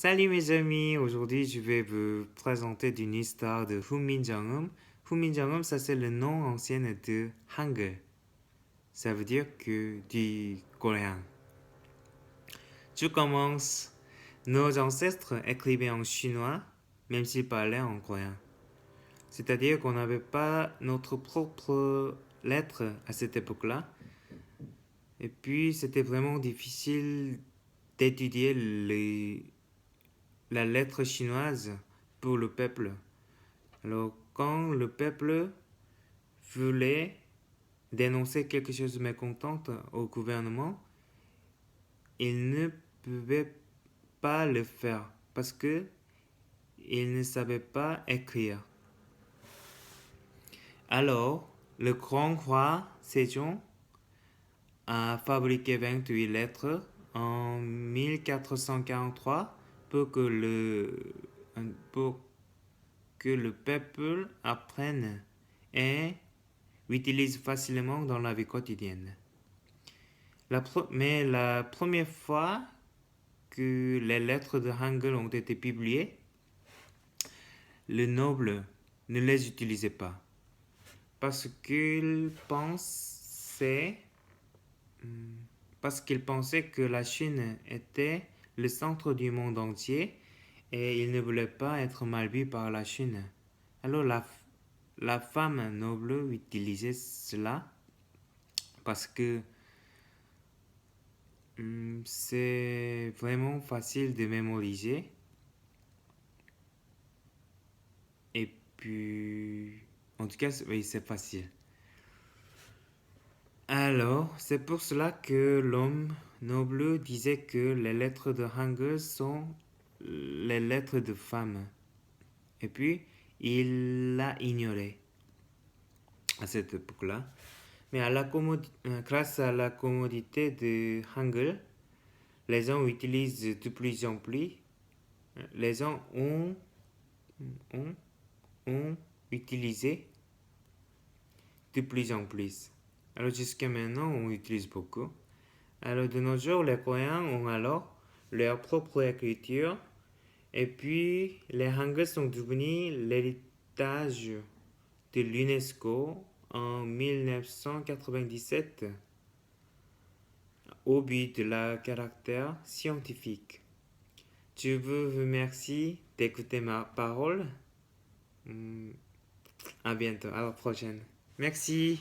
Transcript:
Salut mes amis, aujourd'hui je vais vous présenter une histoire de Huminjeongeum. Huminjeongeum, ça c'est le nom ancien de Hangul. Ça veut dire que du coréen. Je commence. Nos ancêtres écrivaient en chinois, même s'ils parlaient en coréen. C'est-à-dire qu'on n'avait pas notre propre lettre à cette époque-là. Et puis c'était vraiment difficile d'étudier la lettre chinoise pour le peuple. Alors, quand le peuple voulait dénoncer quelque chose de mécontent au gouvernement, il ne pouvait pas le faire parce que il ne savait pas écrire. Alors, le grand roi Sejong a fabriqué 28 lettres en 1443 pour que le peuple apprenne et utilise facilement dans la vie quotidienne. Mais la première fois que les lettres de Hangul ont été publiées, les nobles ne les utilisaient pas parce qu'ils pensaient, que la Chine était le centre du monde entier et ils ne voulaient pas être mal vus par la Chine. Alors la femme noble utilisait cela parce que c'est vraiment facile de mémoriser. Et puis, en tout cas, oui, c'est facile. Alors, c'est pour cela que l'homme noble disait que les lettres de Hangul sont les lettres de femmes. Et puis, il l'a ignoré à cette époque-là. Mais grâce à la commodité de Hangul, les gens utilisent de plus en plus. Les gens ont, ont utilisé de plus en plus. Alors jusqu'à maintenant, on utilise beaucoup. Alors de nos jours, les Coréens ont alors leur propre écriture. Et puis, les Hangul sont devenus l'héritage de l'UNESCO en 1997 au but de la caractère scientifique. Je vous remercie d'écouter ma parole. À bientôt, à la prochaine. Merci.